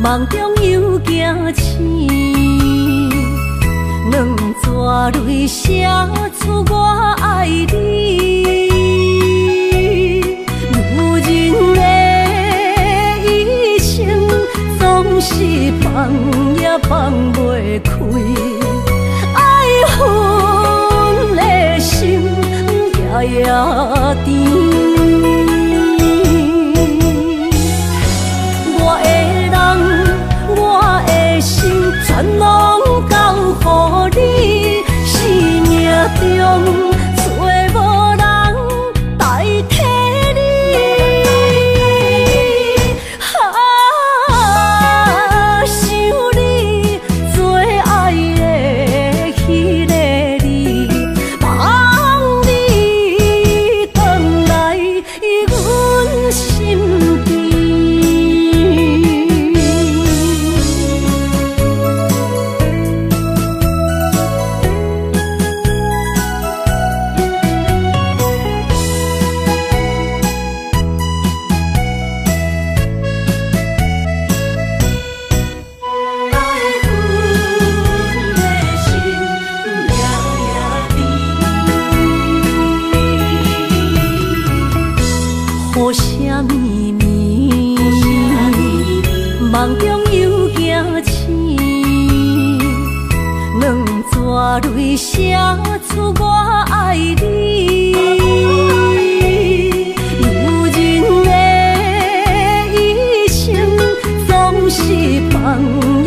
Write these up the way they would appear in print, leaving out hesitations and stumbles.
梦中又惊醒，两纸泪写出我爱你。女人的一生总是放也放袂开，爱恨的心夜夜甜。全拢交予你，生命中找无人代替你。想你做爱的迄个你，望你回来阮心间。雨声绵绵，梦中又惊醒，两纸泪写出我爱你。女人的一生总是放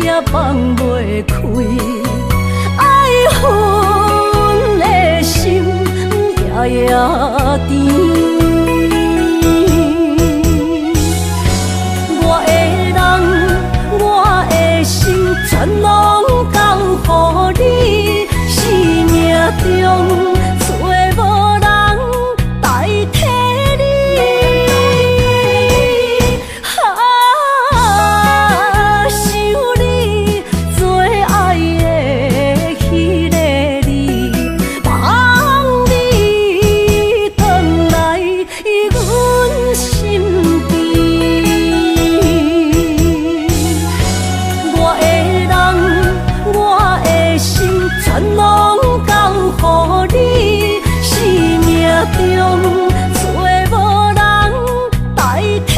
也放袂开，爱恨的心夜夜甜。全拢交予你，生命中找无人代替你。想你做爱的迄个你，望你回来阮心间。全拢交予你，生命中找无人代替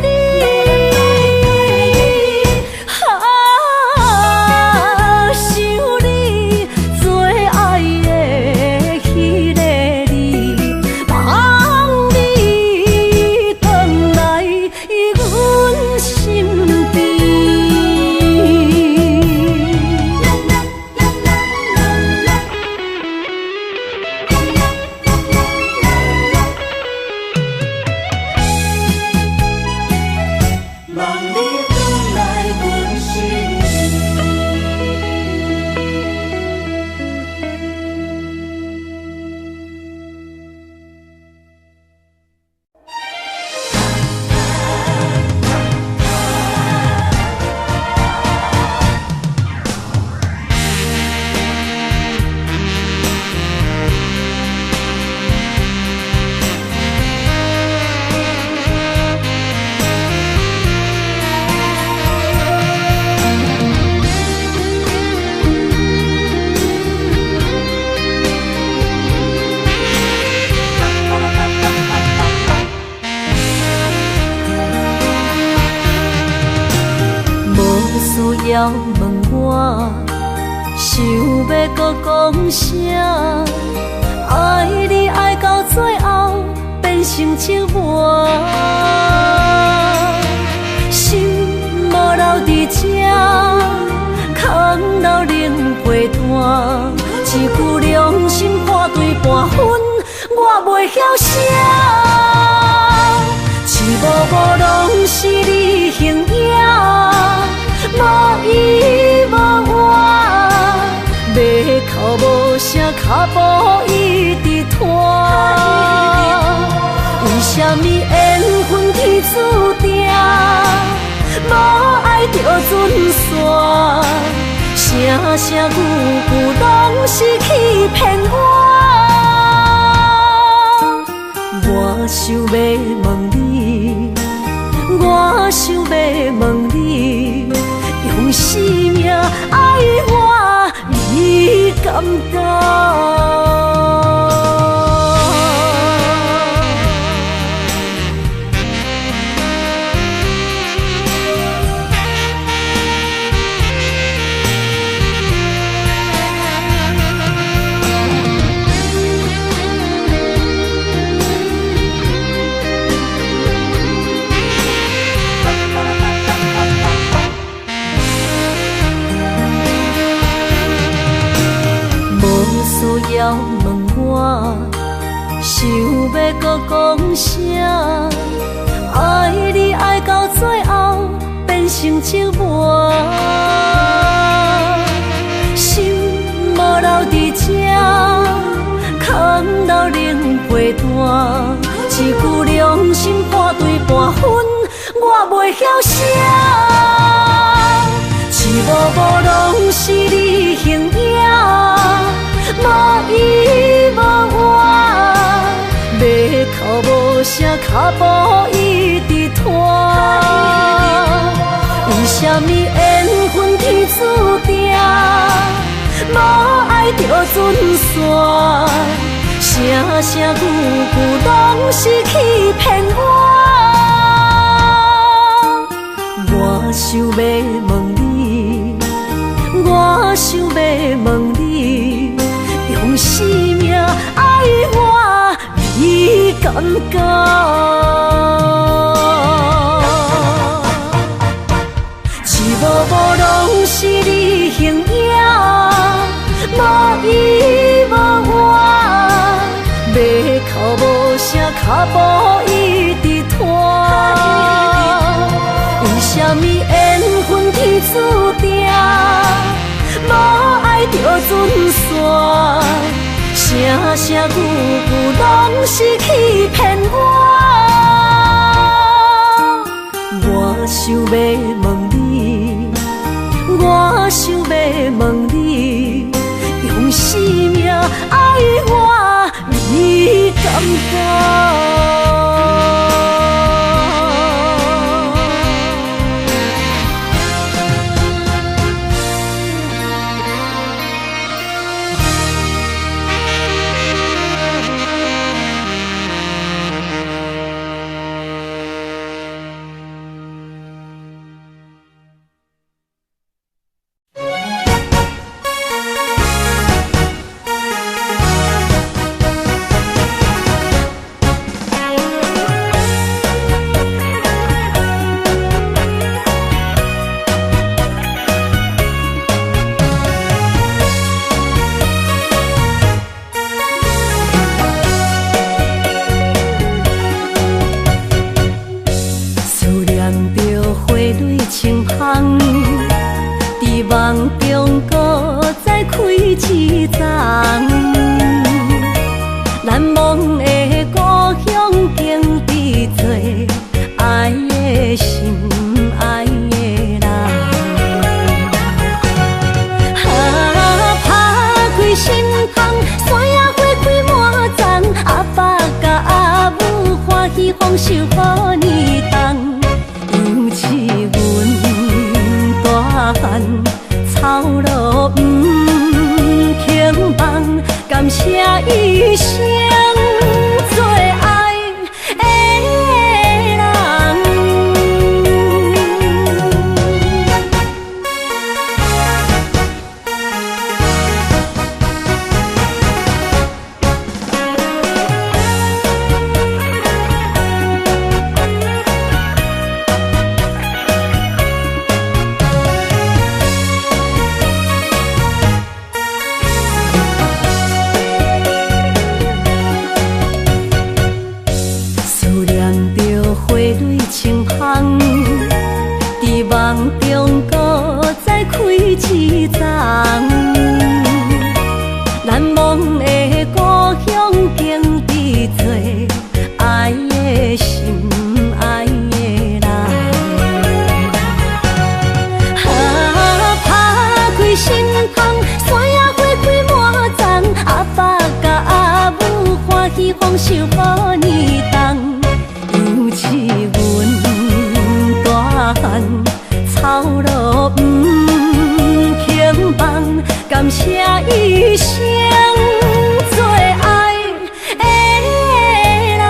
你。想你做爱的迄个你，望你回来阮心间。需要问我，想要搁讲啥？爱你爱到最后变成寂寞，心无留伫这，空留冷陪伴。一句良心半对半分，我袂晓写。一幕幕拢是你形影。无依无我，要哭无声，脚步一直拖。为什么缘分天注定，无爱就准线？声声句句拢是欺骗我。我想要问你，我想要问你。感觉。需要问我，想要搁讲啥？爱你爱到最后变成寂寞，心无留伫这，空留冷陪伴。一句良心破对半分，我袂晓写。一幕幕拢是你形影。无依无我，要哭无声，脚步一直拖。为什么缘分天注定，无爱就准线？声声句句拢是欺骗我。我想要问你，我想要问你。用生命爱我，你感觉？一幕幕拢是你形影，无依无我，要哭无声，脚步一直拖。为什么缘分天注定？无爱就准线，声声句句拢是欺骗我。我想要问你，我想要问你，用生命爱我，你感觉？梦中搁再开一丛，难忘的故乡经历做爱的心爱的人。打开心窗，山野花开满丛，阿爸甲阿母欢喜丰收好年冬，尤其阮大汉。草路不轻放，感谢一生做爱的人。伫梦中搁再开一丛，难忘的故乡经历做爱的心爱的人。打开心窗，山野花开满丛，阿爸甲阿母欢喜丰收好年冬，尤其阮大汉。草路不轻放，感谢伊。一生做爱的人。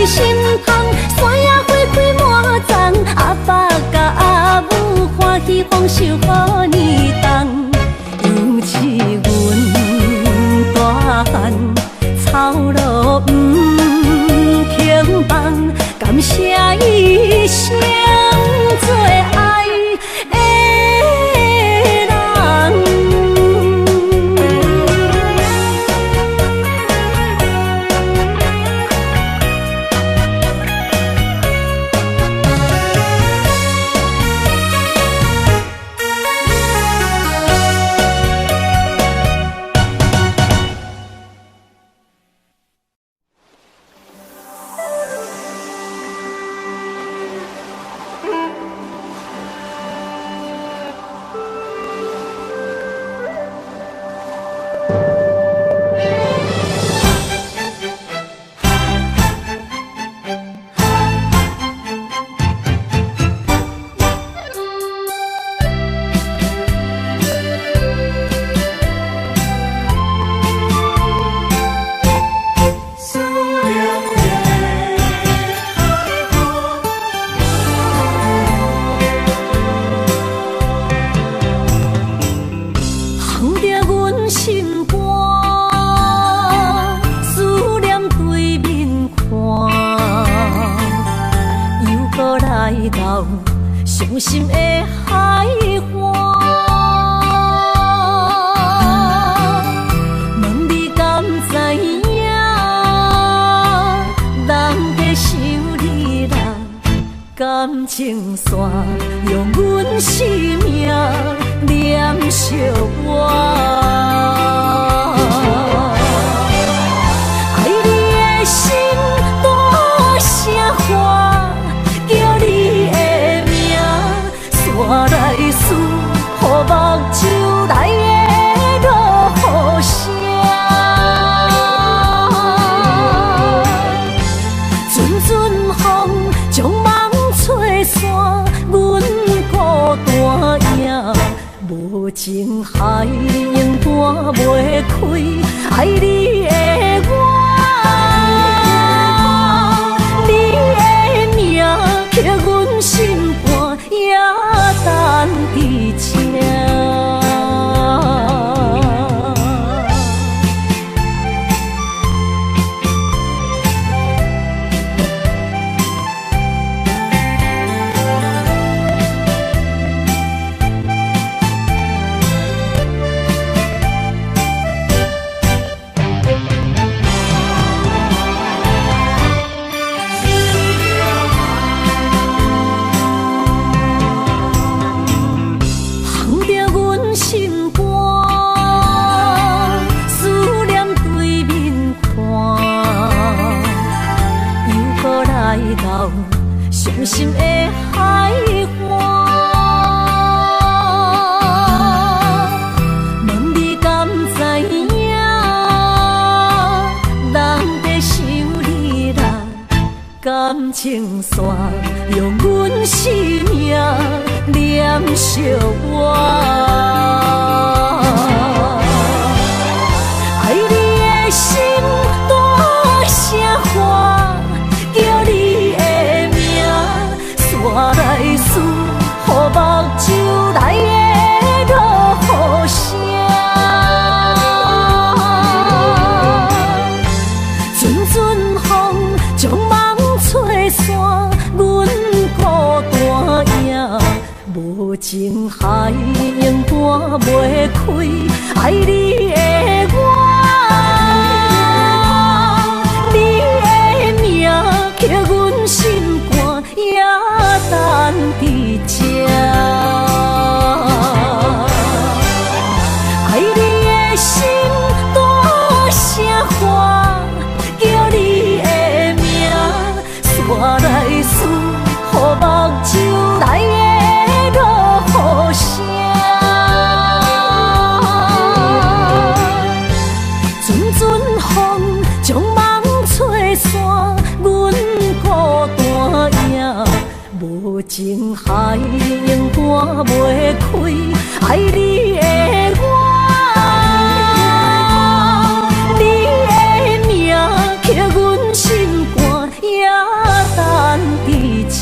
心痛，山野花开满丛，阿爸甲阿母欢喜丰收好年冬，尤其阮大汉操劳不轻放，感谢一生做爱的人。伤心的海岸，问你敢知影？人在想你啦，感情线用阮生命念惜我。爱你的心大声喊，叫你的名，山来思，雨目睭来的落雨声。阵阵风将梦吹散，阮孤单影，无情海永断袂开，爱你的我。刻阮心肝也等伫这。伤心的海岸，问你敢知影？人在想你啦，感情线用阮生命念惜我。爱你的心大声喊，叫你的名，山来思，雨目睭来的落雨声。阵阵风将梦吹散，阮孤单影，无情海永断袂开，爱你的我。刻阮心肝也等伫这。爱你的心大声喊，叫你的阮孤单夜，无情海涌赶袂开爱你的我。你的名刻阮心肝，也等伫这。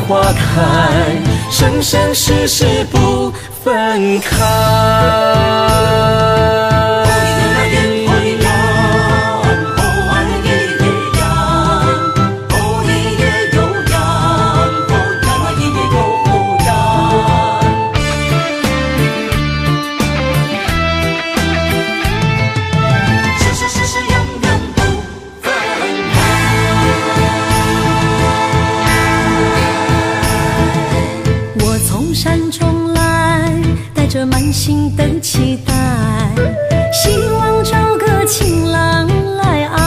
花开，生生世世不分开。心的期待，希望找个情郎来爱。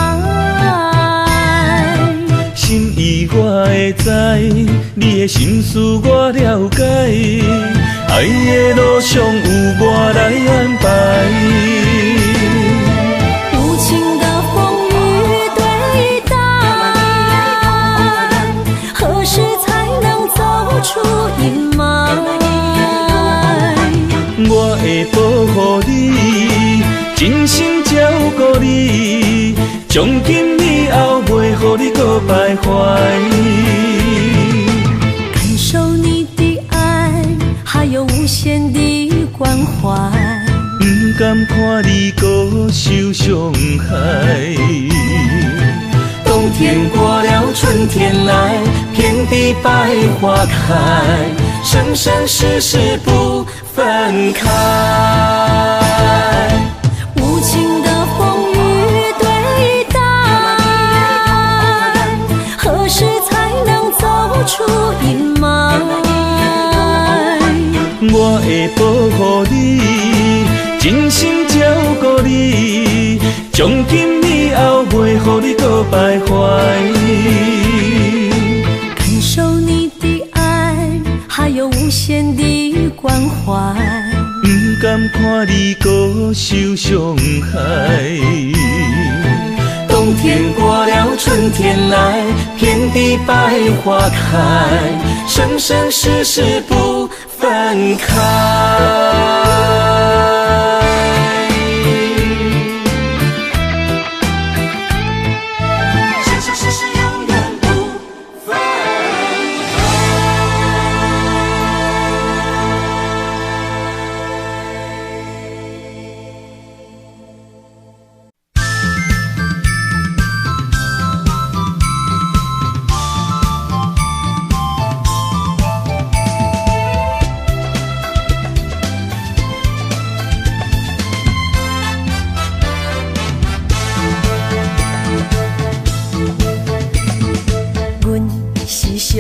心意我会知，你的心思我了解，爱的路上有我来安排。无情的风雨对待，何时才能走出阴霾？我会保护你，真心照顾你，从今以后袂予你搁徘徊。感受你的爱，还有无限的关怀。不甘看你搁受伤害。冬天过了，春天来，遍地百花开，生生世世不分开。无情的风雨对待，何时才能走出阴霾？我会保护你，真心照顾你，从今以后袂予你搁徘徊。感受你的爱，还有无限的关怀。不甘看你搁受伤害。冬天过了，春天来，遍地百花开，生生世世不分开。生生世世永远不分开。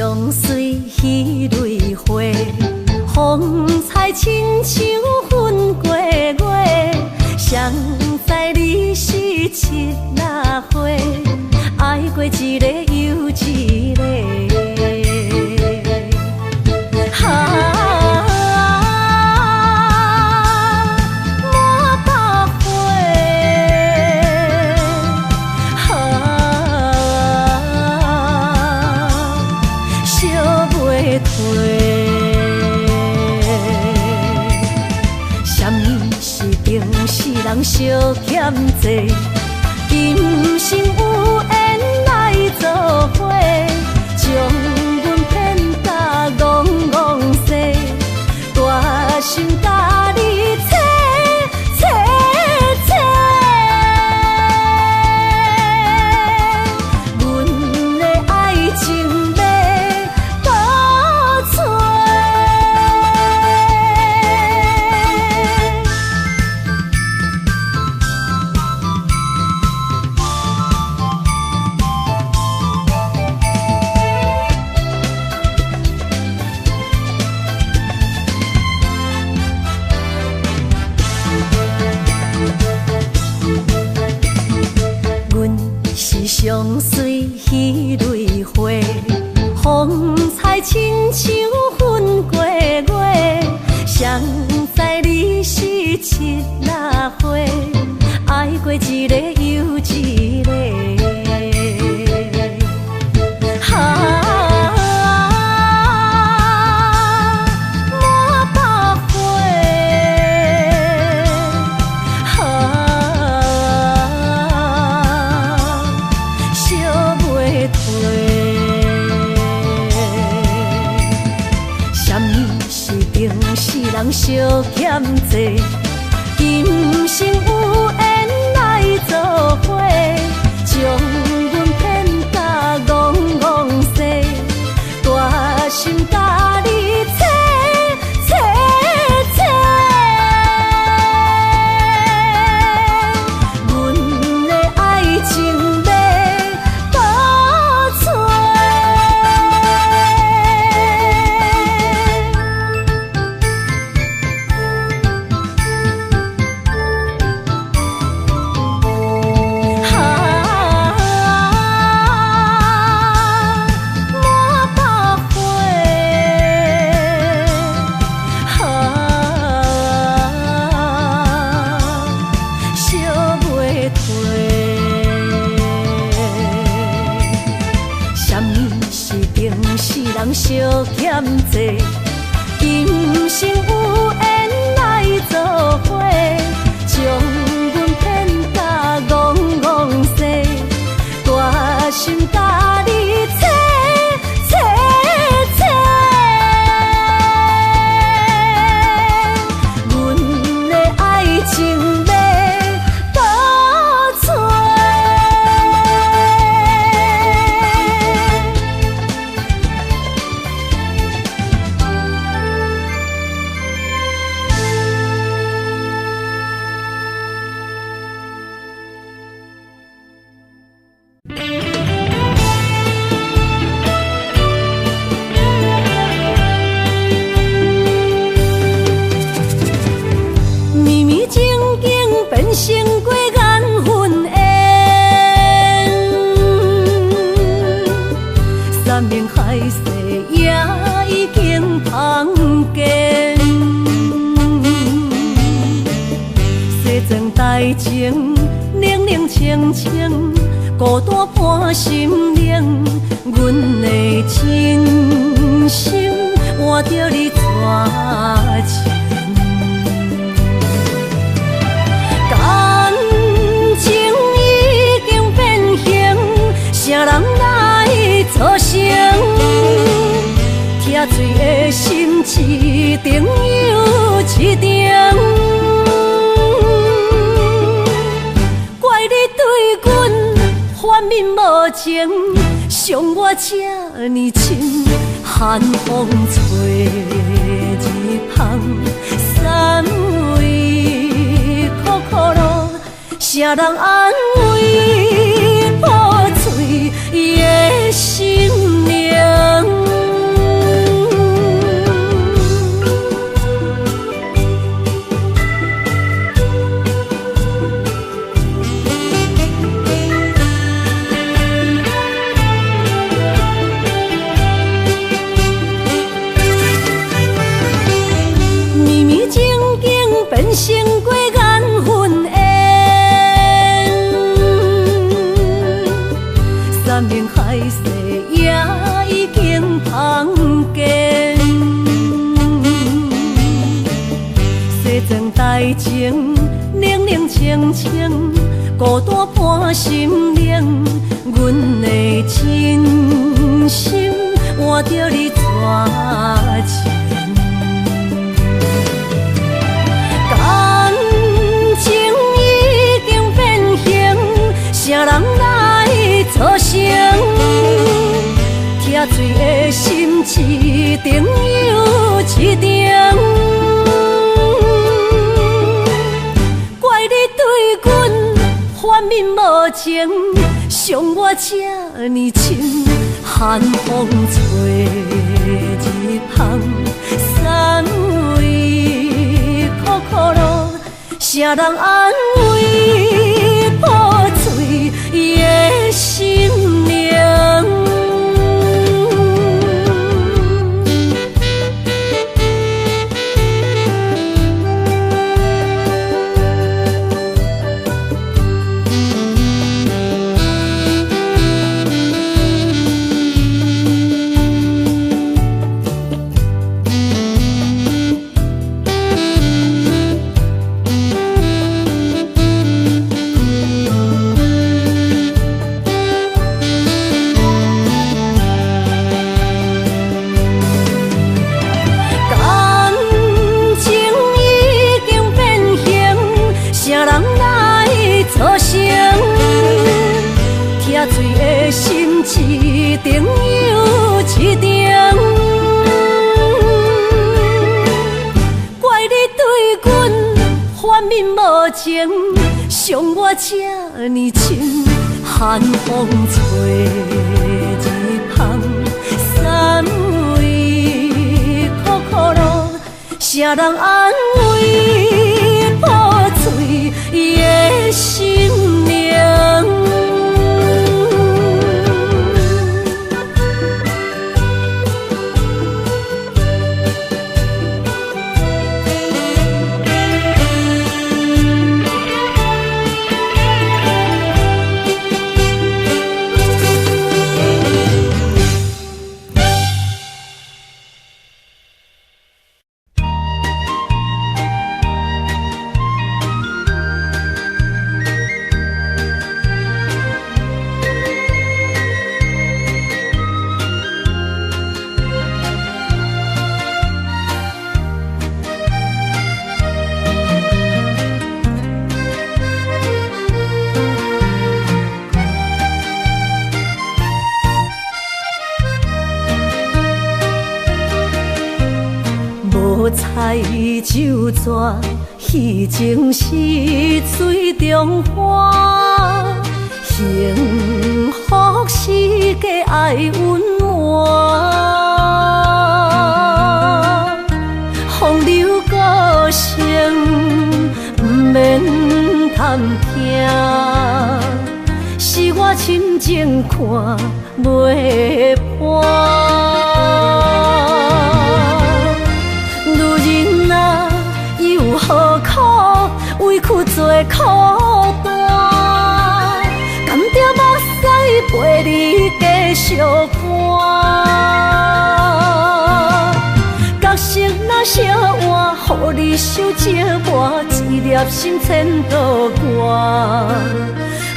上水彼蕊花，风采亲像粉过月，谁知你是七若花，爱过一个又一个。人相欠债，今生有缘来作伙，将阮骗甲戆戆西，大心甲你切切切，阮的爱情要倒找。上水彼蕊花，风采亲像粉过月，谁知你是七若花，爱过一个又一个。人相欠债，今生有缘来作伙，将阮骗甲戆戆西，大心甲你切切切，阮的爱情要倒找。人相欠债，今生有缘来作伙，将阮骗甲戆戆西，大心甲你切切切，阮的爱情要倒找。成过缘分缘，山盟海誓也已经芳见。西庄台情，冷冷清清，孤单伴心灵。阮的真心换着你绝情。啥人来作成？疼水的心一定又一定。怪你对阮反面无情，伤我这呢深。寒风吹日芳，三位苦苦路，啥人安慰？破碎的心灵。变成过缘分缘。山盟海誓也已经芳见，西装大情，冷冷清清，孤单伴心灵，阮的真心换着你绝情。感情已经变形，啥人来作成？疼水的心一定又一定。怪你对阮反面无情，伤我这呢深，寒风吹日旁，三位苦苦路，啥人安慰破碎的心灵？一定又一定，怪你对阮反面无情，伤我这呢深，寒风吹日旁，三位苦苦路，啥人安慰破碎的心灵？彩酒蛇，戏情是水中花，幸福是假爱温暖，风流歌声不免贪听，是我亲情看袂破。何苦委屈做苦担？甘着目屎陪你继续看。角色若写换，予你受折磨，一粒心千度外。才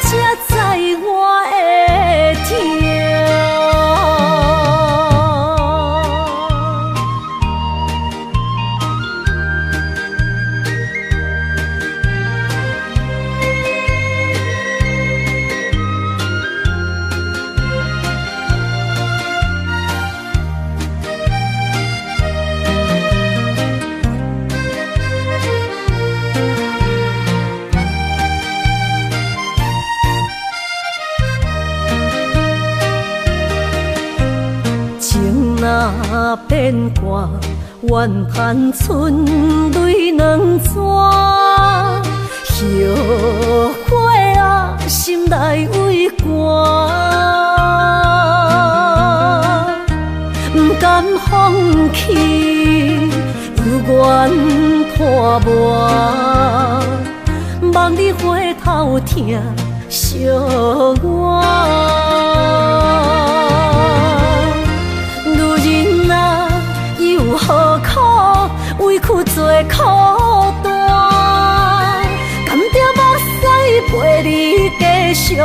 知我的痛。若变卦，怨叹春泪两逝。后悔啊，心内为寒，不甘放弃，犹缘拖磨，望你回头听惜我。女人啊，又何苦委屈做苦担？甘着目屎陪你继续搬。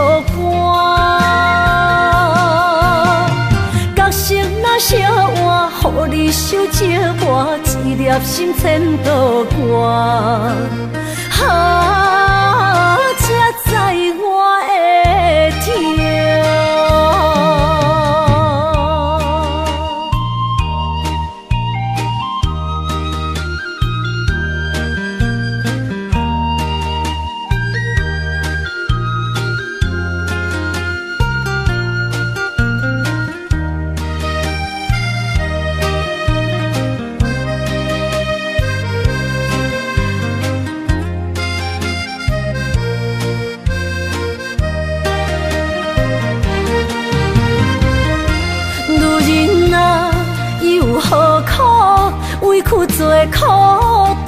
角色若烧换，予你受折磨，一粒心千道寒。才知我的痛。委屈做苦担，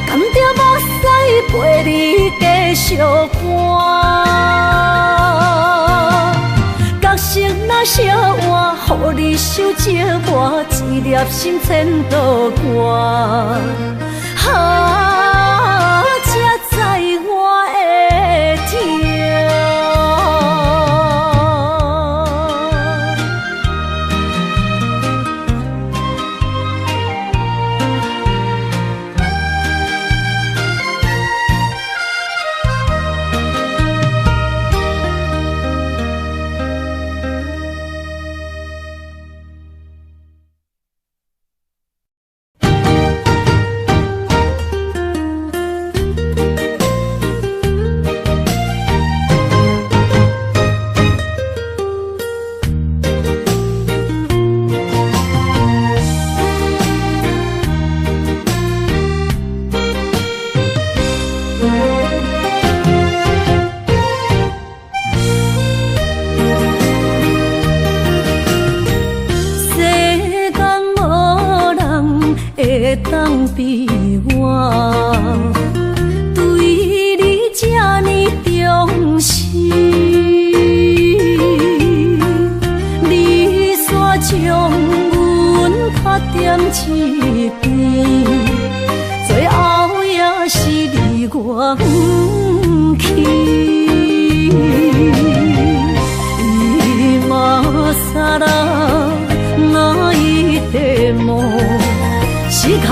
甘着目屎陪你继续搬。角色若烧换，予你受折磨，一粒心千道寒。才知我的痛。当比我对你这呢重视，你煞将阮拍点一边，最后也是离我不去。伊嘛撒啦那一地梦。是脚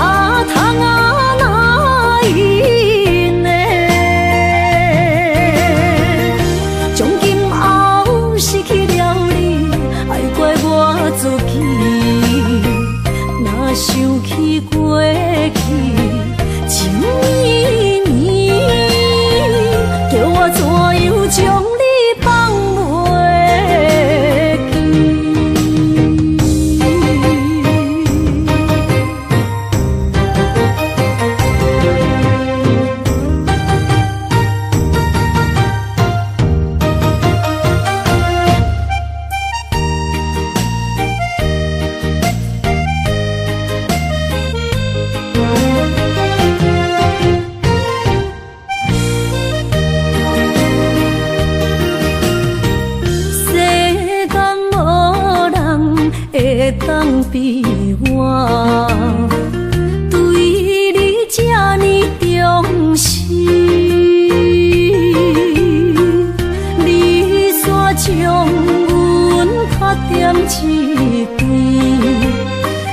痛啊，哪伊呢？从今后失去了你，爱怪我自己。若想起过去，情绵绵，叫我怎样将你放袂记？当比我对你这呢重视，你煞将阮拍点一边，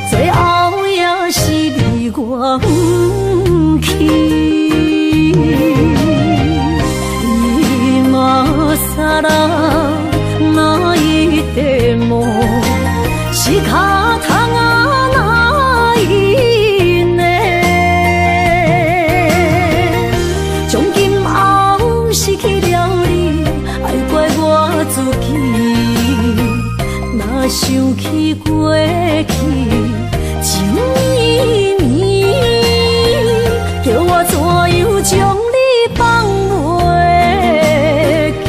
最后也是离我不去。伊嘛撒啦那一地梦。是脚痛啊，哪伊呢？从今后失去了你，爱怪我自己。若想起过去，情绵绵，叫我怎样将你放袂记？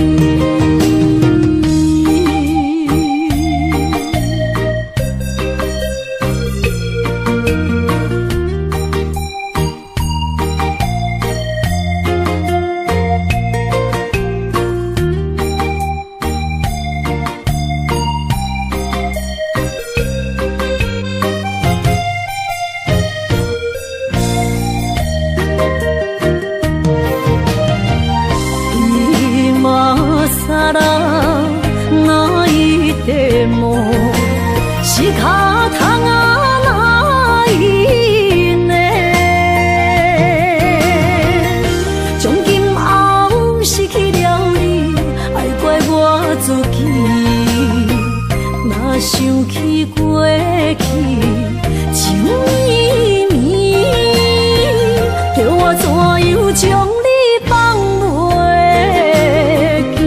一脚通啊哪用呢？从今后失去了你，爱怪我自己。若想起过去情绵绵，叫我怎样将你放袂记？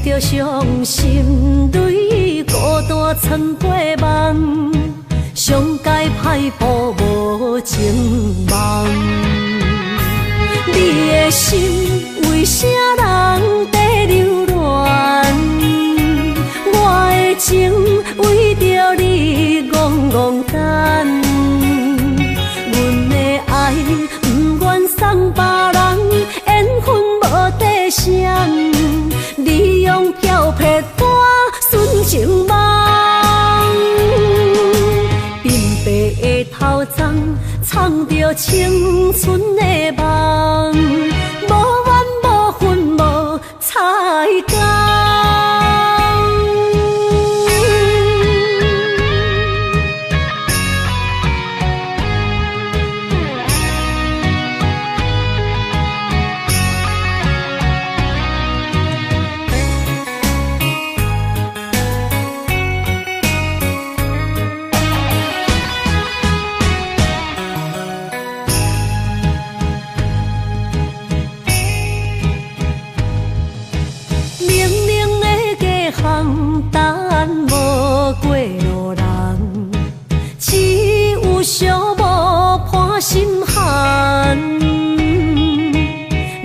着伤心泪，孤单参陪梦，上界歹步无情梦。你的心为啥人在流乱？我的情为着你戆戆等，阮的爱不愿送别人，缘分无底线。你用漂泊我纯情梦，鬓白的头鬃藏着青春的梦，无怨无恨无彩工。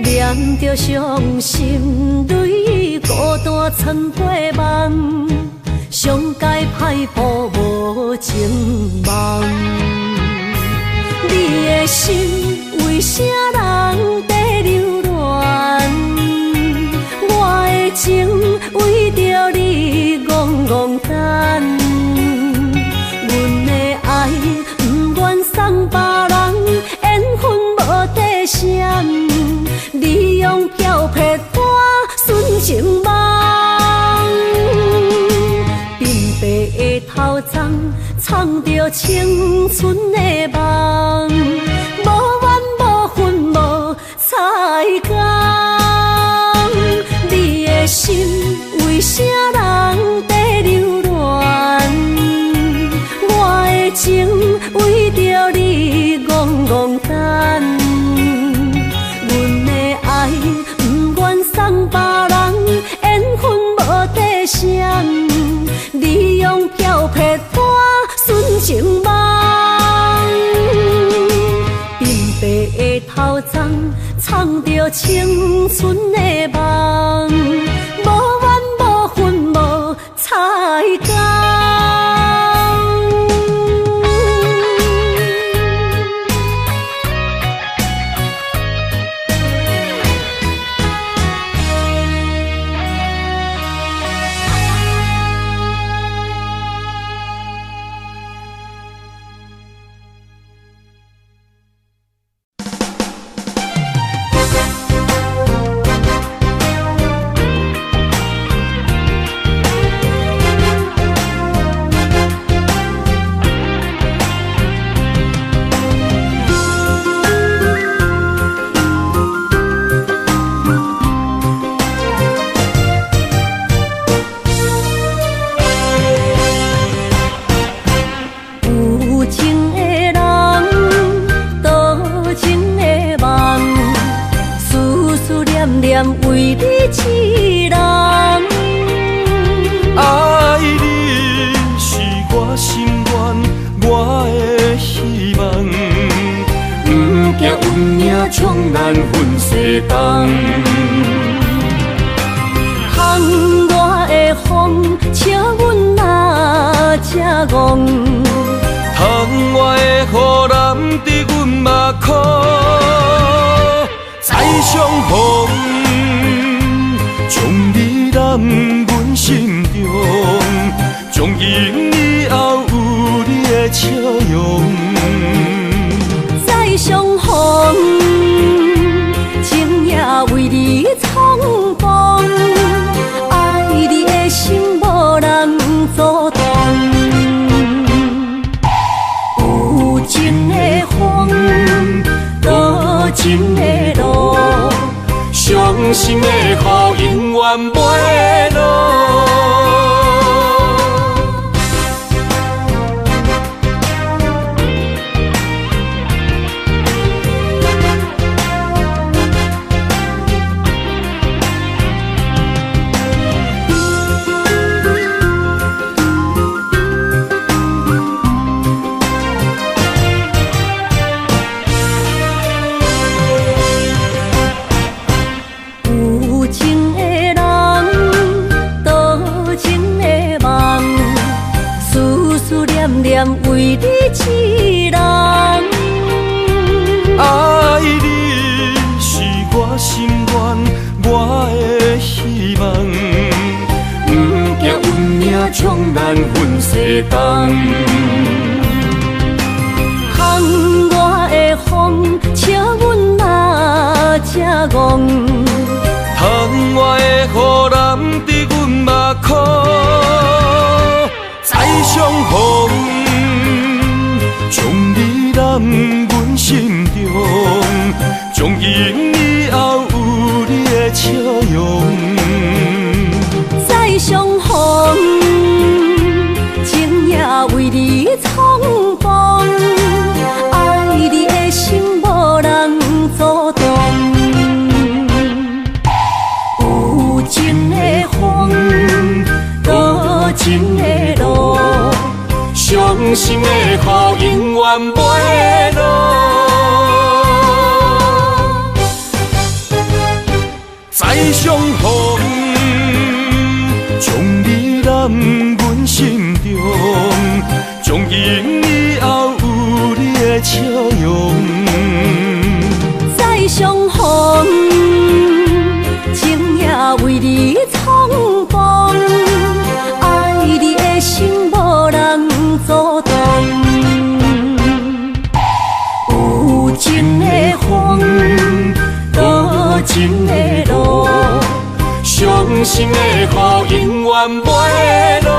念着伤心泪，孤单参陪梦，上界歹步无情梦。你的心为啥人在流乱？我的情为着你戆戆等，阮的爱不愿送别人，缘分无底线。你用漂泊我纯情梦，鬓白的头鬃藏着青春的梦，无怨无恨无彩工。你的心为啥人在流乱？我的情为着你戆戆等。不愿送别人，缘分无底线。你用漂泊我纯情梦，鬓白的头鬃藏着青春的梦，无怨无恨无彩工。冲咱分世东。窗外的风，笑阮哪这戆。窗外的雨淋伫阮目眶，再相逢，将你揽阮心中，从今以后有你的笑容。再相逢，情也为你苍茫，爱你的心无人阻挡。有情的风，多情的路，伤心的雨永远袂落。为你一人，爱你是我心愿，我的希望。不惊运命冲咱分世东。窗外的风，笑阮哪这戆。窗外的雨淋伫阮目眶，再相逢。将你揽阮心中，从今以后有你的笑容。再相逢，情也为你苍茫，爱你的心无人阻挡。有情的风，多情的路，伤心的雨永远袂落。再相逢，将你揽阮心中，从今以后有你的笑容。再相逢，情也为你苍茫，爱你的心无人阻挡。有情的风，多情的路，伤心的雨永远袂落。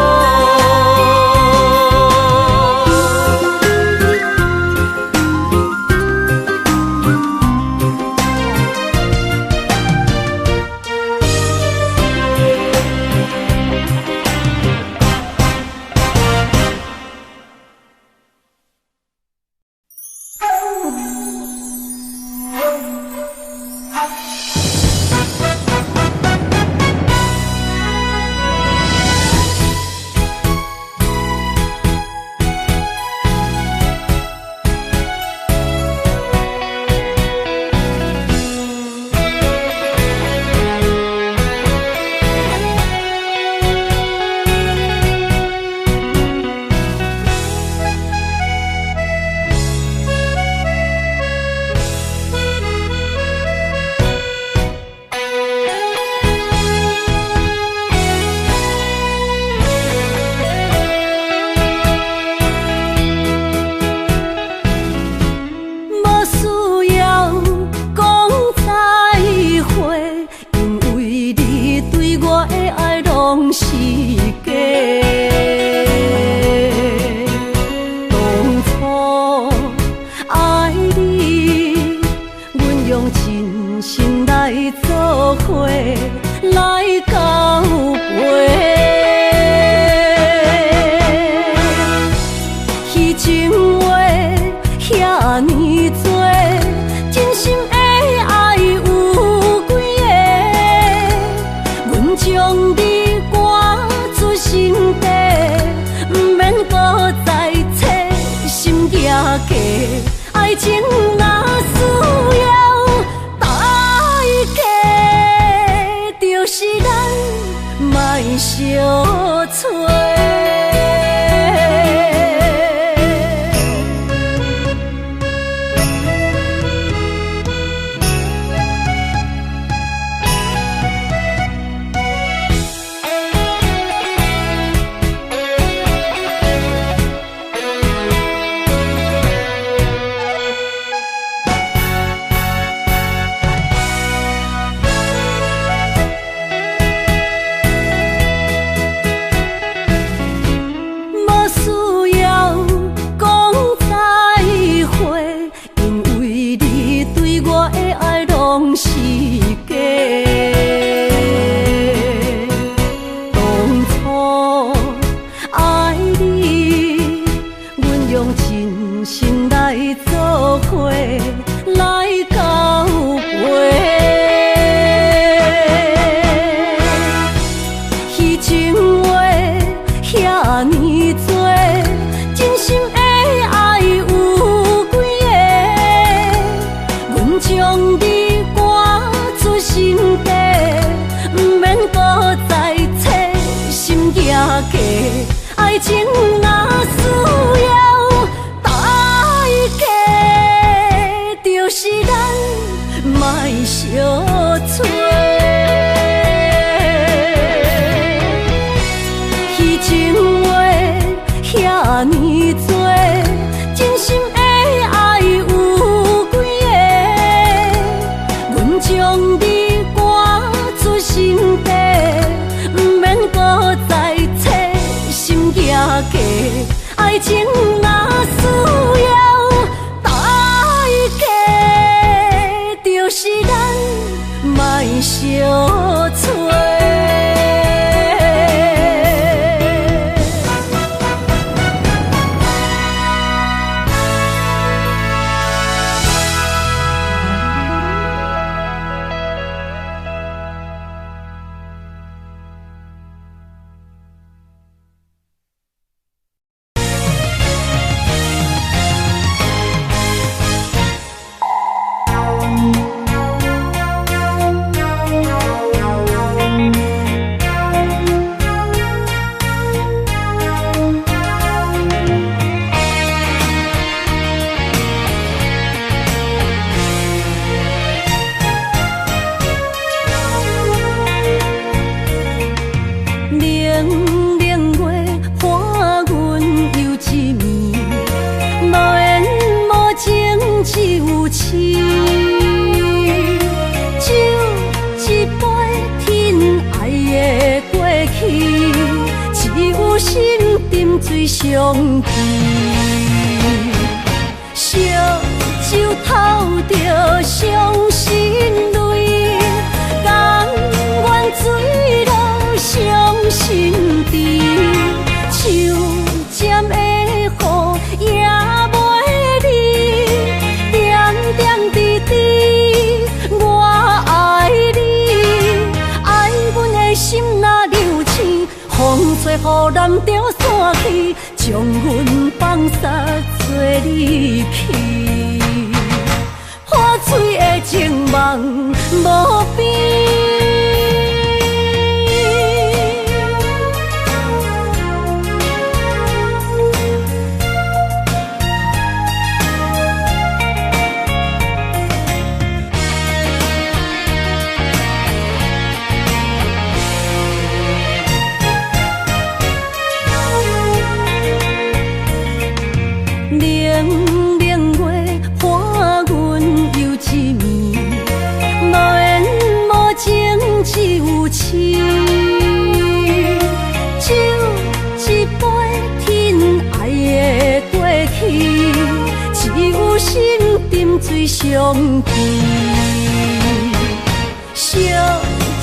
年多，真心的爱有几个？阮将你赶出心底，不免搁再找心行家。爱情若需要代价，就是咱莫相找。水相遇，烧酒偷着伤心泪，甘愿醉落伤心地，手尖的雨也袂离，点点滴滴我爱你，爱阮的心若流星，风吹雨淋着散去，将阮放撒做离去，破碎的情梦无边。只有痴，酒一杯，天爱的过去，只有心沉醉相遇，烧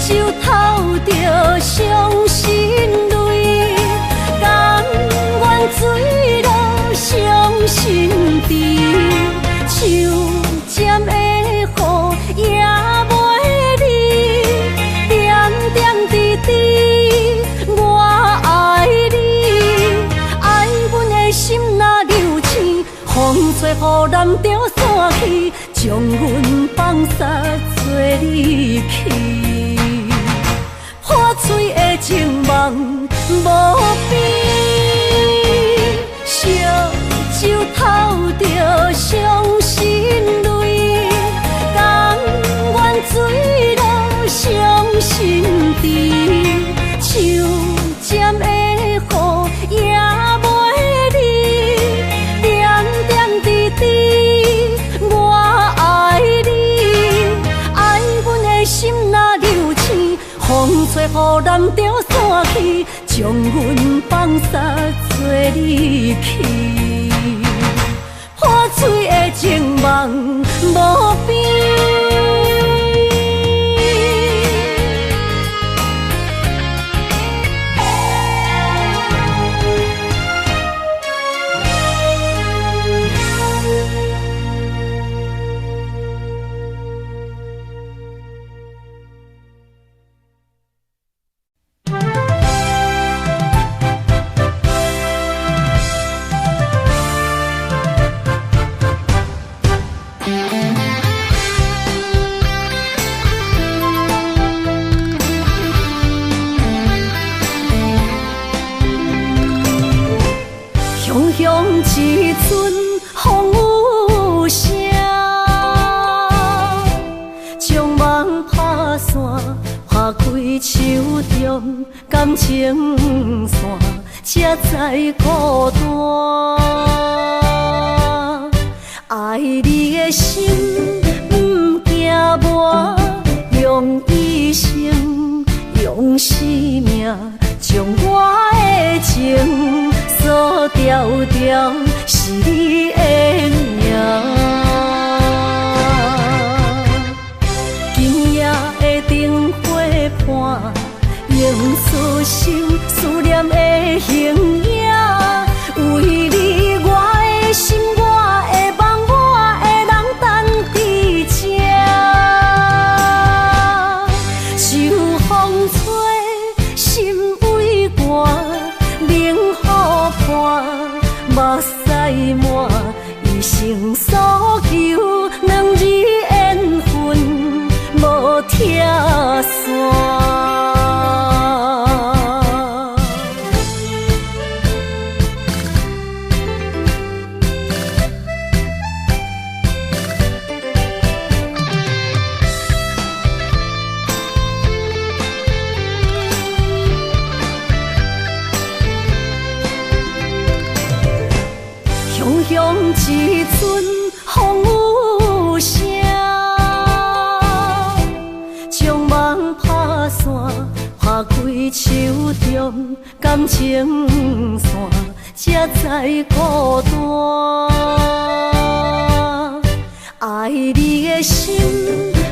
酒偷着伤心泪，甘愿醉落伤心地，手尖的雨也袂离，点点滴滴我爱你，爱阮的心若流星，风吹雨淋着散去，将阮放撒做离去，破碎的情梦无边，烧酒偷着伤心泪，甘愿醉落伤心地，手尖的雨也袂离，点点滴滴我爱你，爱阮的心若流星，风吹雨淋着散去，将阮放撒做离去，破碎的情梦无边。一阵风雨声，将梦拍散，拍开手中感情线，才知孤单。爱你的心不惊磨，用一生用生命，将我的情锁条条，是你的名。今夜的灯火伴，映出心思念的形影。为你我的心，我会放，我会人等伫这。秋风吹，心为寒，冷雨伴，目屎满，一生所求，两日缘分无拆散。乡一阵风雨声，将梦拍散，拍开手中感情线，才知孤单。爱你的心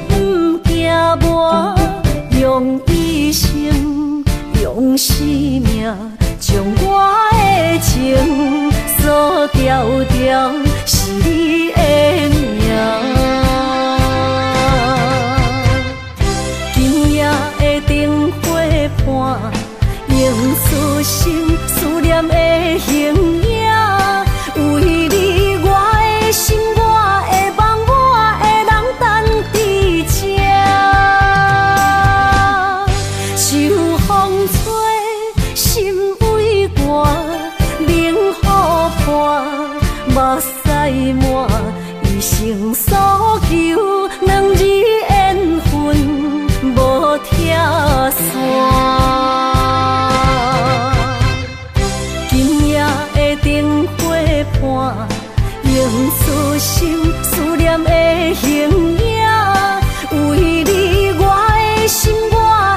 不惊磨，用一生用生命，将我的情锁条条，是你的名。今夜的灯火伴，映出心思念的形影。为你我的心，我会放，我会人等伫这。秋风吹，心为寒，冷雨伴，目屎满，一生所求，两日缘分无拆散。今夜的灯火伴，映出心思念的形影。为你我的心，我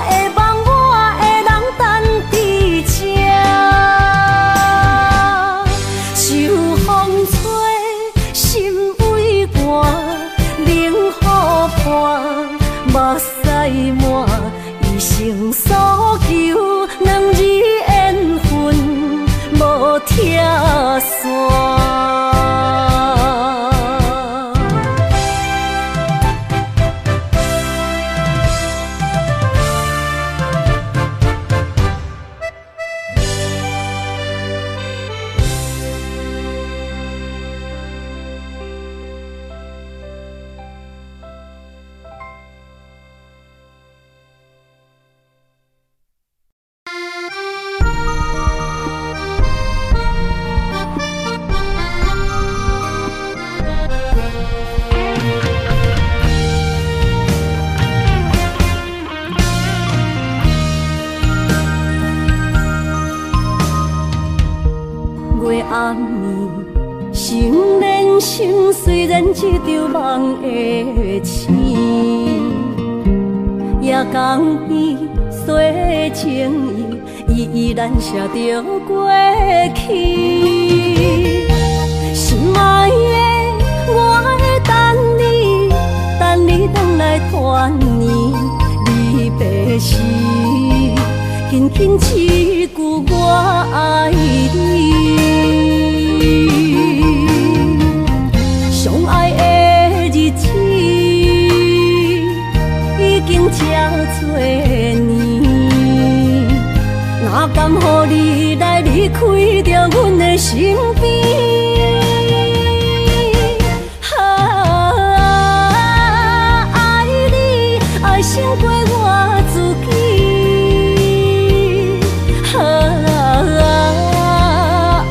会放，我会人等伫这。秋风吹，心为寒，冷雨伴，目屎满，一生所求，两日缘分无拆散。暗暝，心连心，虽然一场梦的醒，夜光边洗情意，依然写着过去。心爱的，我会等你，等你回来团圆。离别时，轻轻一句我爱你。相爱的日子已经这多年，哪甘予你来离开着阮的身边？爱你爱胜过我自己，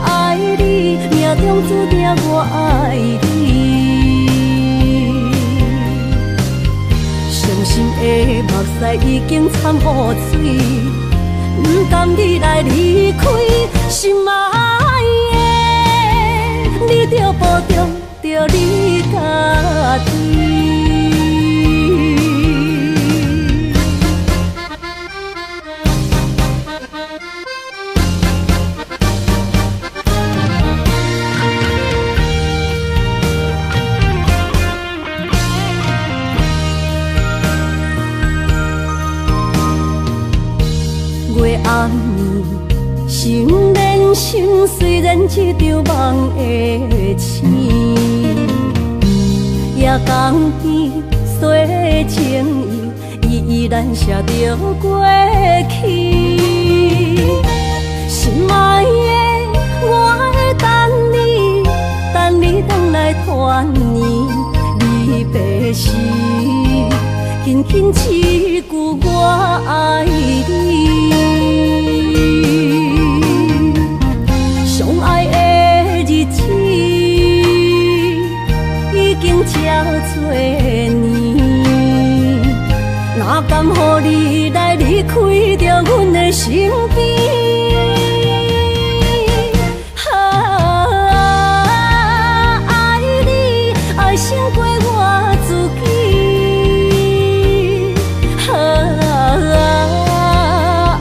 爱你命中注定我爱你。的目屎已经掺雨水，不甘你来离开，心爱的，你着保重着你家己。月暗心连心，虽然一场梦的醒，夜江边洗情意，依然写着过去。心爱的，我会等你回来团圆离别时，轻轻一句我爱你。相爱的日子已经这多年，哪甘予你来离开着阮的身边？爱你爱胜过我自己，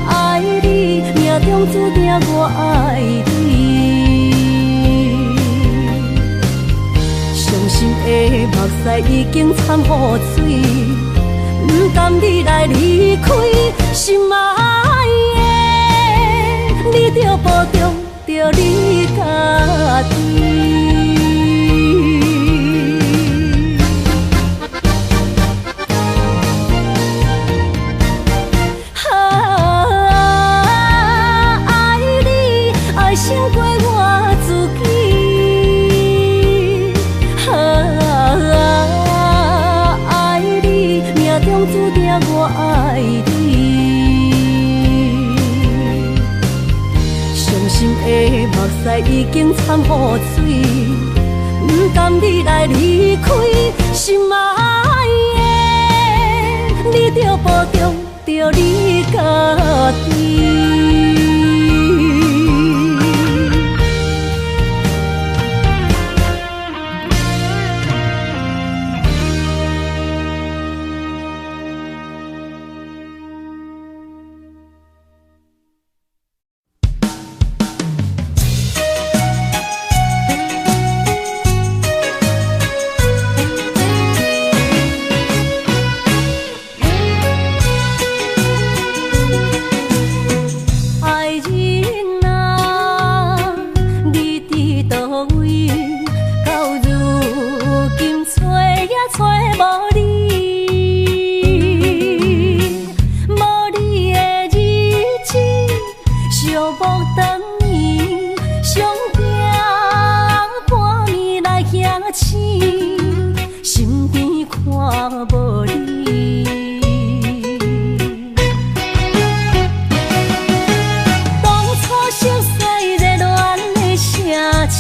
爱你命中注定我爱你。伤心的目屎已经掺雨水，不甘你来离开。心爱的，你着保重着你家己。胜过我自己，爱你命中注定我爱你。伤心的目屎已经掺雨水，不甘你来离开。心爱的，你着保重着你家己。心边看无你，当初熟悉热恋的城市，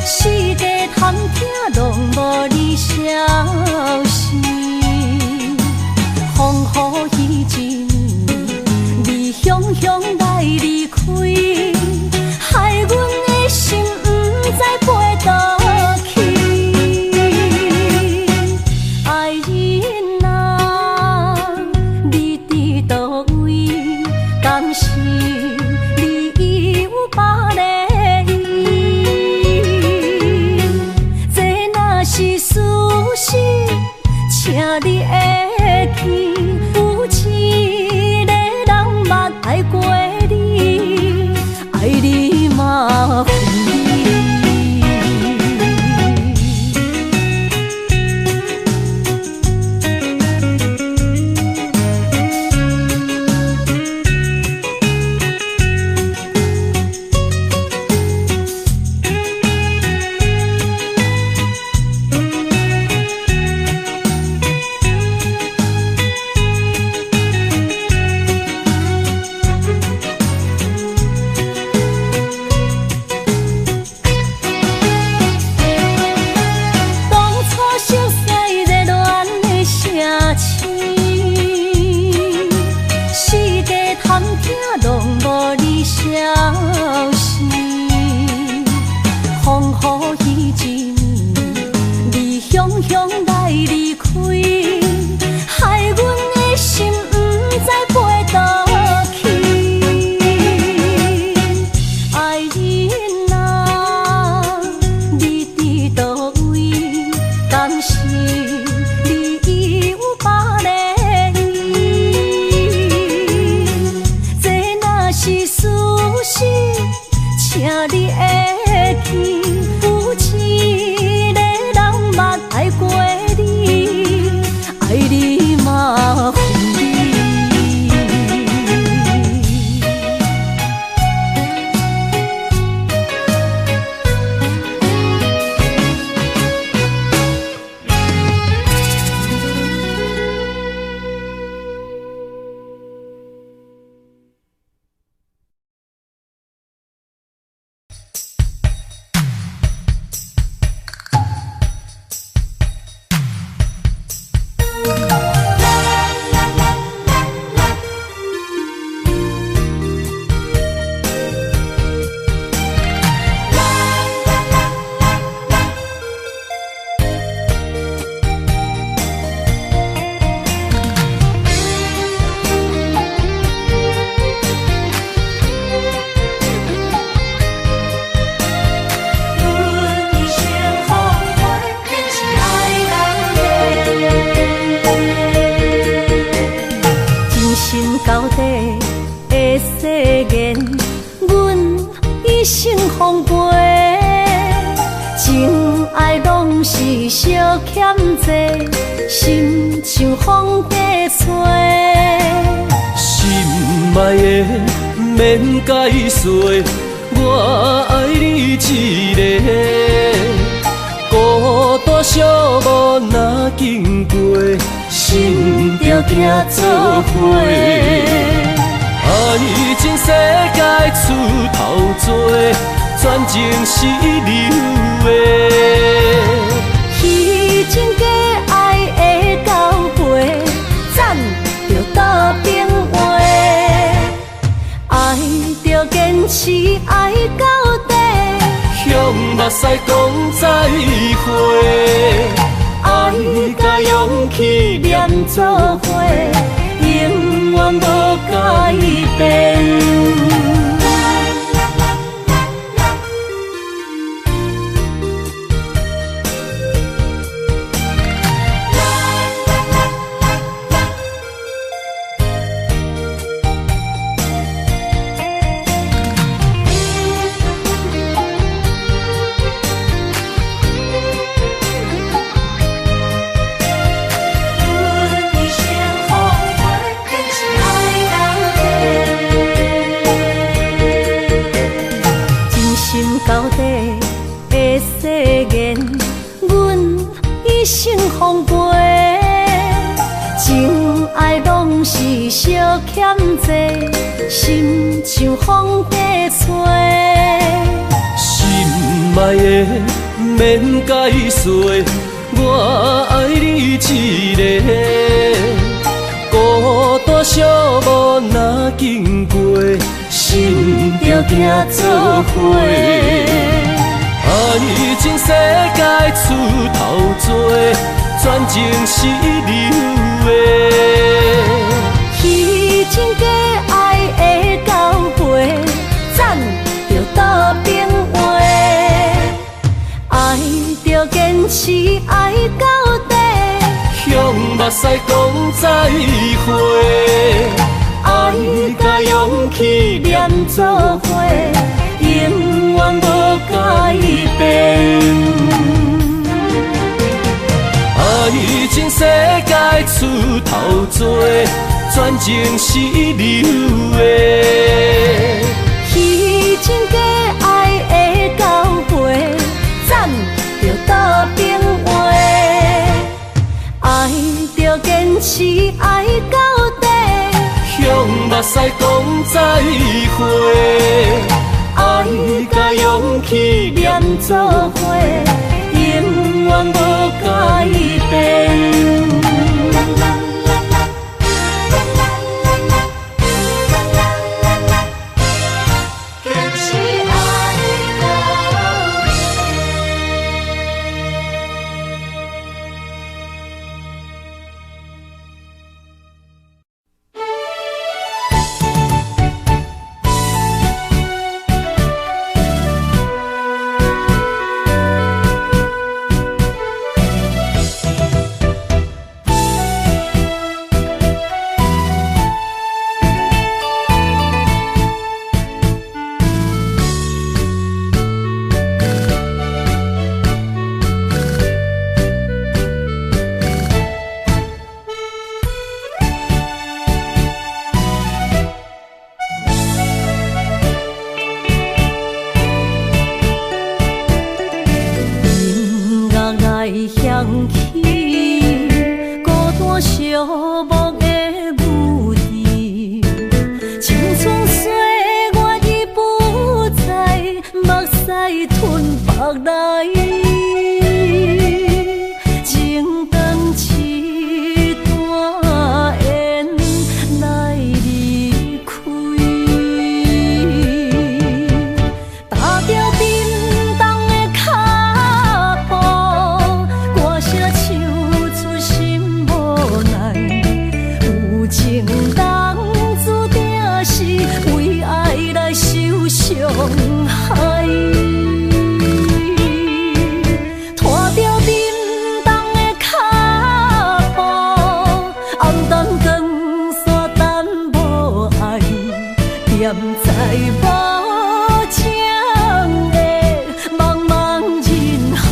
四界探听拢无你消息，风雨彼一年，你雄雄来离开，害阮的心不知飞倒去。爱人啊，你伫倒位？敢是你有别个意？这若是事实。去，有一个人嘛爱过你，爱你嘛负你。到底的誓言，阮一生奉陪，情爱拢是小欠债，心像风在吹。心爱的免解释，我爱你一个，孤单寂寞若经过，心着行做伙。爱情世界出头多，全情是流的。彼情假爱的交陪，赞着倒变话，爱着坚持爱到底，向目屎讲再会。爱甲勇气念做伙，永远无改变。到底的誓言，阮一生奉陪，情爱拢是小欠债，心像风在吹。心爱的免解释，我爱你一个，孤单寂寞若经过，心着行做伙。爱情世界出头多，全情是流的。彼情假爱的交陪，赞着倒变话，爱着坚持爱到底，向目屎讲再会。爱甲勇气念做伙，永远无改变。爱情世界出头多，全情是流的。彼情假爱的交陪，赞着倒变话，爱着坚持爱到底，向目屎讲再会。爱甲勇气念做伙，永远无改变。吞北来，情长痴大雁来离开，踏着冰冻的脚步，歌声唱出心无奈，有情人注定是为爱来受伤害。拖着冰冻的脚步，暗淡光线等无爱，踮在无情的茫茫人海。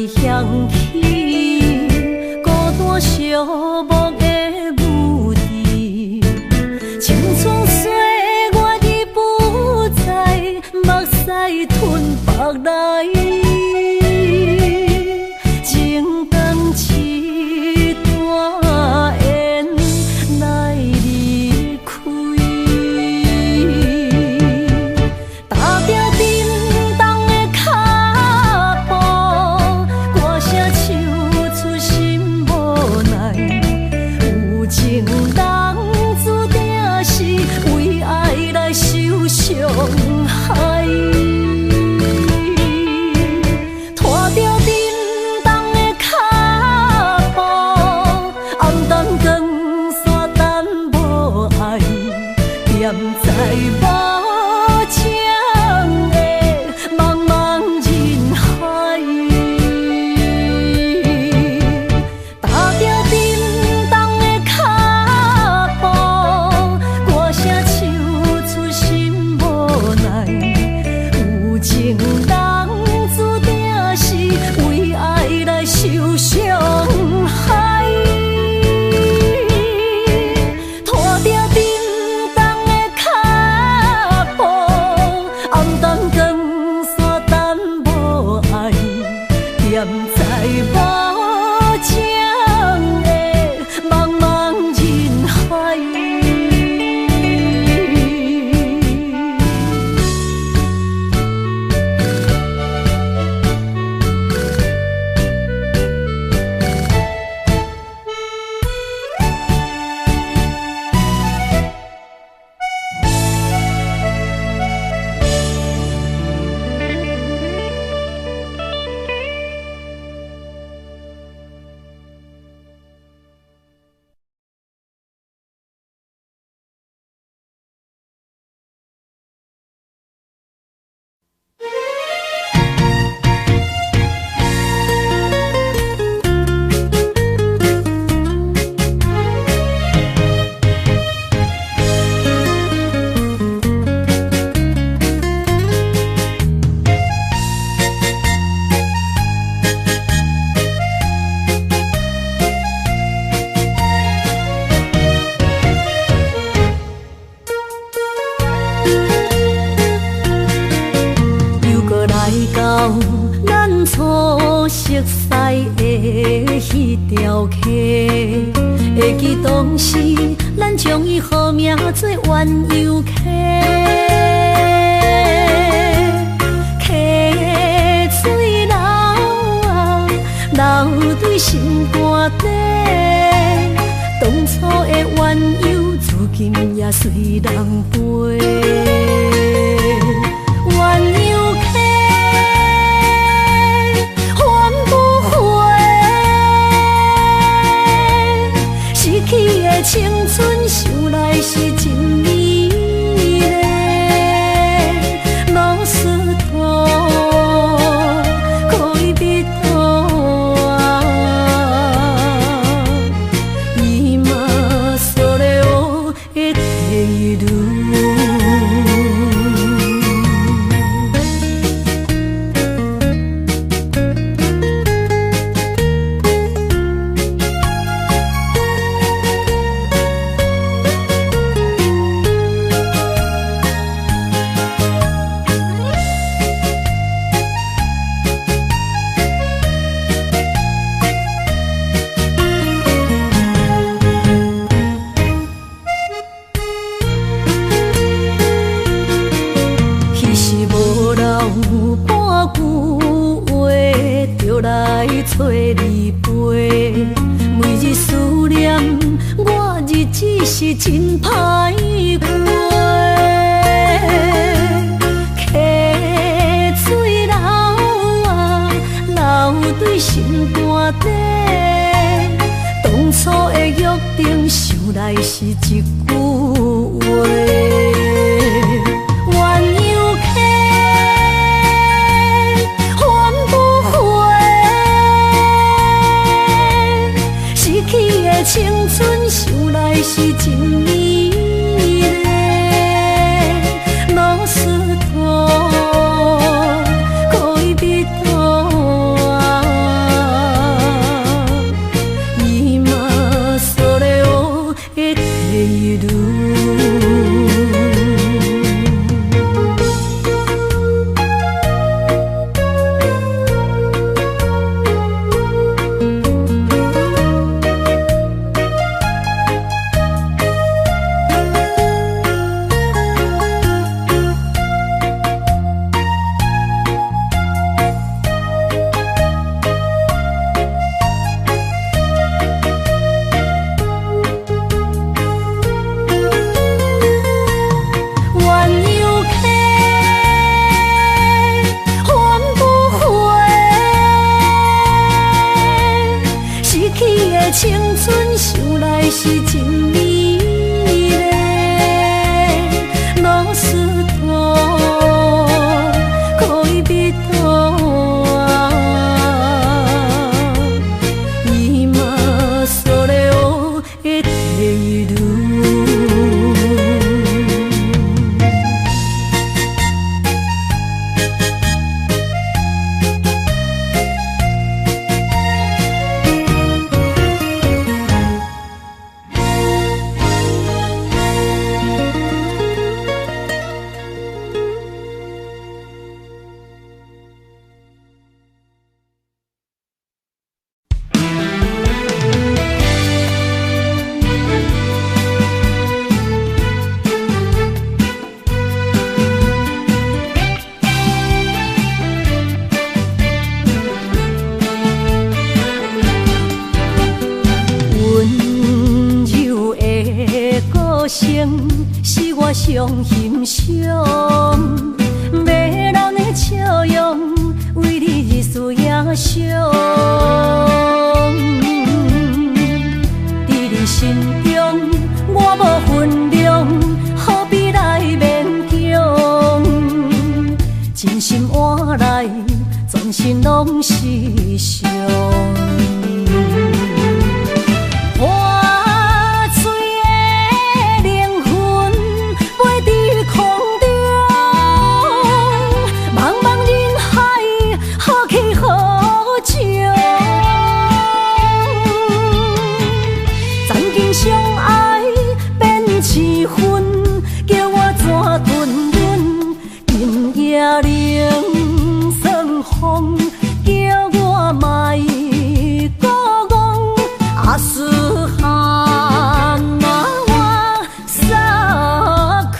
响起孤单寂寞的舞池，青春岁月已不在，目屎吞北来，情长痴大雁来离开，踏着冰冻的脚步，歌声唱出心无奈，有情人注定是为爱来受伤害。拖着冰冻的脚步，暗淡光线等无爱，踮在无情的茫茫人海。踏着冰冻的脚步，歌声唱出心无奈，有情人注定是为爱来受伤害。拖着冰冻的脚步，暗淡光线等无爱，踮在无情的茫茫人海。又搁来到咱初熟悉的迄条溪，会记当时咱将伊号名做鸳鸯溪，溪水流啊流对心肝底，当初的鸳鸯至今也随人陪。鸳鸯溪翻不回，失去的青春想来是真美丽，老师徒可以别途啊，今嘛所了的地路。过，每日思念，我日子是真歹过。溪水流啊，流对心肝底。当初的约定，想来是一句话。青春想来是真美丽，老师徒恋途啊，今それを得ている。青春想来是真美丽，老师徒恋途啊，今それを得ている。是我上欣赏，迷人的笑容，为你日思夜想。在你心中，我无分量，何必来勉强？真心换来，全身拢是伤。冷霜风，叫我莫孤戇，阿斯罕那我撒苦。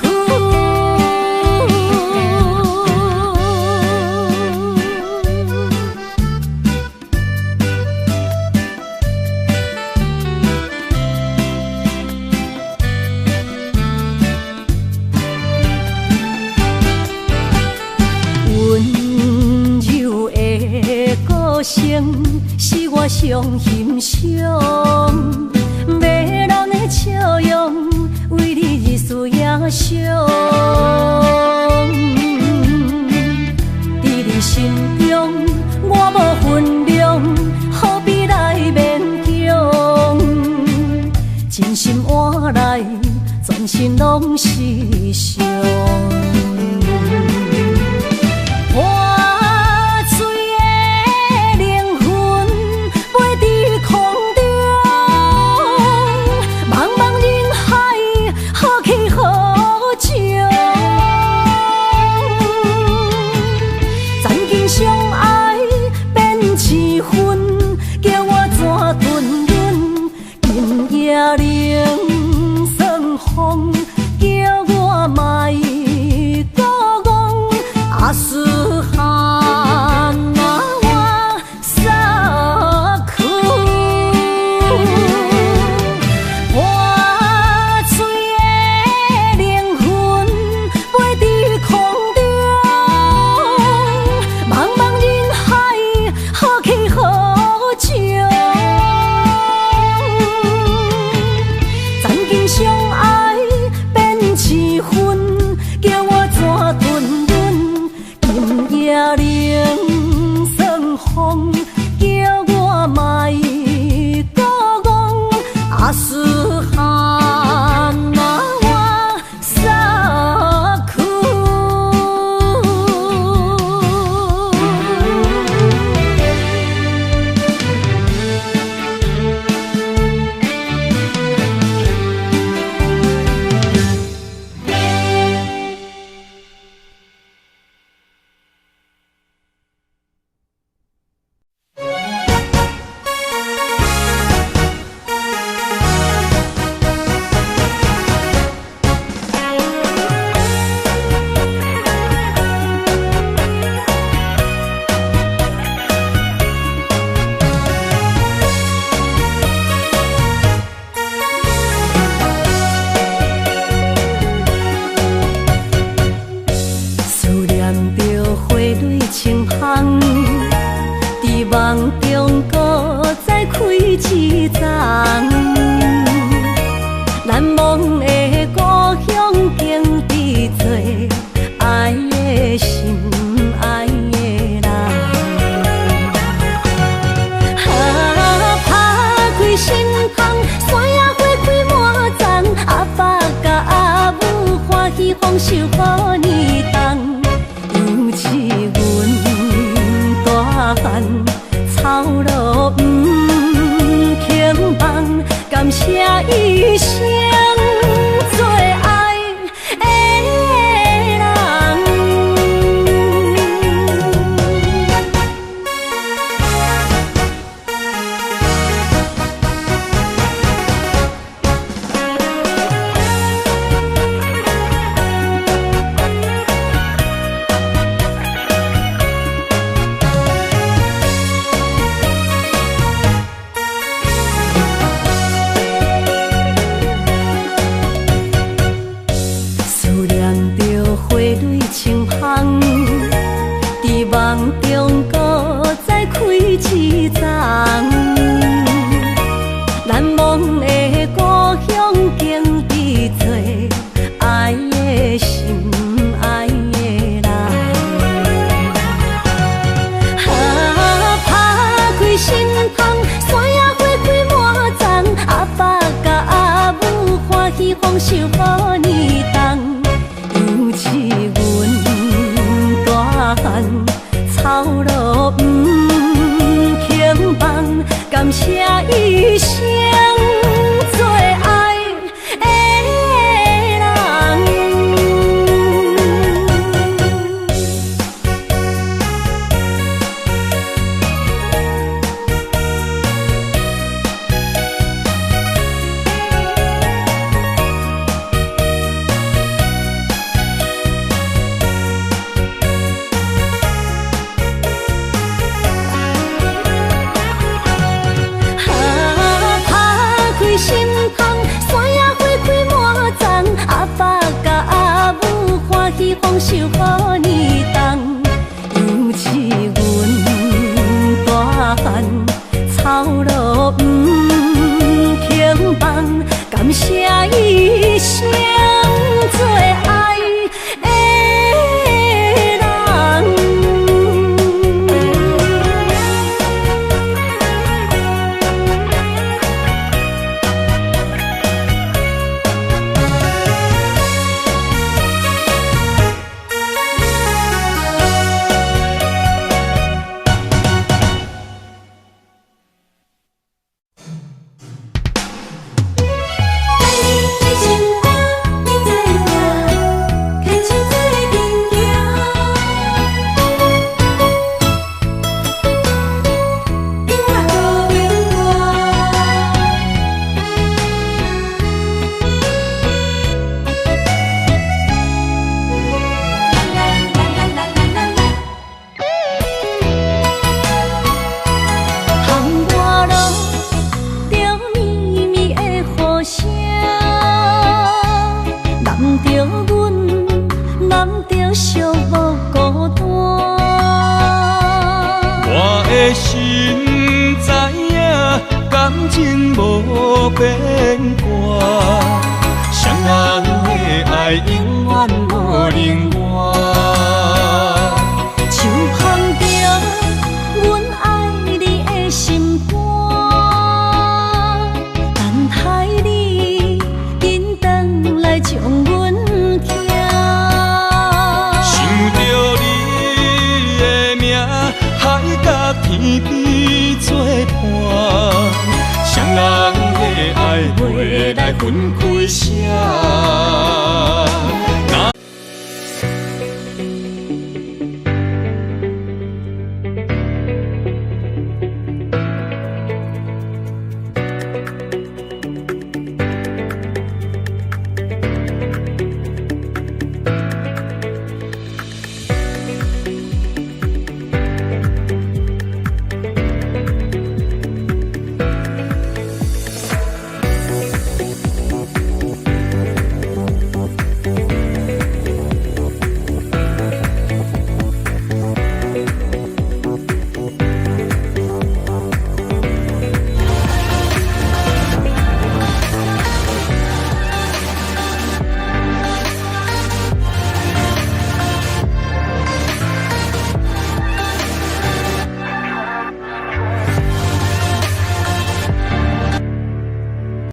温柔的歌声是我上欣赏，迷人的笑容为你日思夜想。在你心中，我无分量，何必来勉强？真心换来，全身拢是伤。冷霜风，叫我莫孤丛，难忘的故乡经历做爱的心爱的人。打开心窗，山野花开满丛，阿爸甲阿母欢喜丰收好年冬，尤是阮大汉草路不轻梦，感谢一生做爱的人。思念着花蕊清香，在梦中搁再开一丛。难忘的故乡经历做爱的心爱的人。打开心窗，山野花开满丛，阿爸甲阿母欢喜丰收好年冬，尤是阮大汉草路不轻梦，感谢一生做爱的人。心窗，山野花开满丛，阿爸甲阿母欢喜丰收好年冬，尤是阮大汉草路不轻梦，感谢一生做爱的人。心知影，感情无变卦，双人的爱永远无冷漠。就放着阮爱你的心肝，等待你紧转来将阮听。想着你的名，海甲天边作伴，双人的爱袂来分开啥。